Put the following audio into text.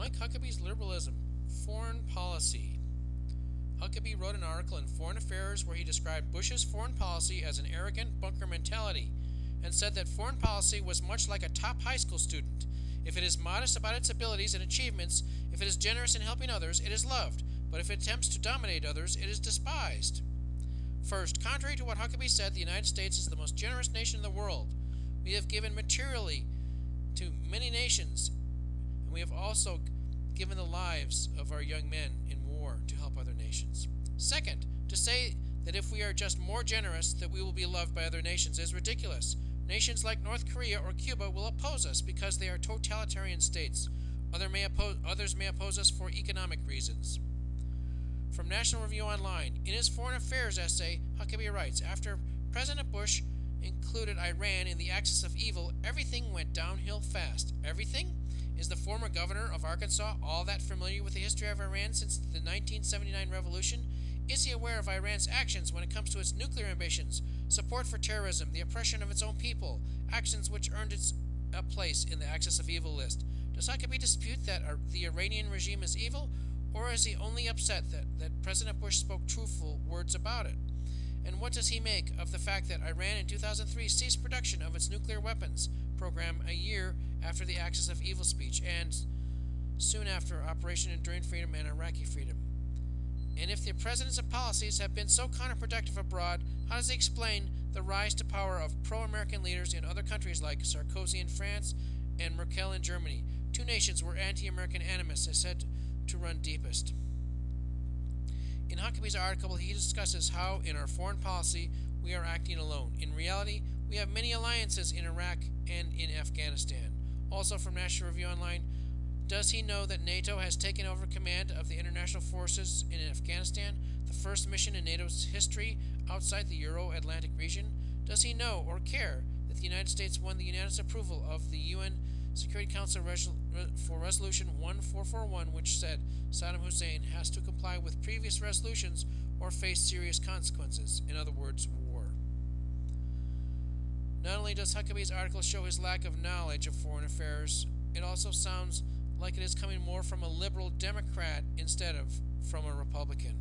Mike Huckabee's Liberalism, Foreign Policy. Huckabee wrote an article in Foreign Affairs where he described Bush's foreign policy as an arrogant bunker mentality and said that foreign policy was much like a top high school student. If it is modest about its abilities and achievements, if it is generous in helping others, it is loved, but if it attempts to dominate others, it is despised. First, contrary to what Huckabee said, the United States is the most generous nation in the world. We have given materially to many nations, and we have also given the lives of our young men in war to help other nations. Second, to say that if we are just more generous that we will be loved by other nations is ridiculous. Nations like North Korea or Cuba will oppose us because they are totalitarian states. Others may oppose us for economic reasons. From National Review Online, in his Foreign Affairs essay, Huckabee writes, after President Bush included Iran in the axis of evil, everything went downhill fast. Everything? Is the former governor of Arkansas all that familiar with the history of Iran since the 1979 revolution? Is he aware of Iran's actions when it comes to its nuclear ambitions, support for terrorism, the oppression of its own people, actions which earned it a place in the axis of evil list? Does Huckabee dispute that the Iranian regime is evil, or is he only upset that President Bush spoke truthful words about it? And what does he make of the fact that Iran in 2003 ceased production of its nuclear weapons program a year after the Axis of Evil speech and soon after Operation Enduring Freedom and Iraqi Freedom? And if the president's policies have been so counterproductive abroad, how does he explain the rise to power of pro-American leaders in other countries like Sarkozy in France and Merkel in Germany, two nations where anti-American animus is said to run deepest? In Huckabee's article, he discusses how, in our foreign policy, we are acting alone. In reality, we have many alliances in Iraq and in Afghanistan. Also from National Review Online, does he know that NATO has taken over command of the international forces in Afghanistan, the first mission in NATO's history outside the Euro-Atlantic region? Does he know or care that the United States won the unanimous approval of the UN Security Council for Resolution 1441, which said Saddam Hussein has to comply with previous resolutions or face serious consequences, in other words, war? Not only does Huckabee's article show his lack of knowledge of foreign affairs, it also sounds like it is coming more from a liberal Democrat instead of from a Republican.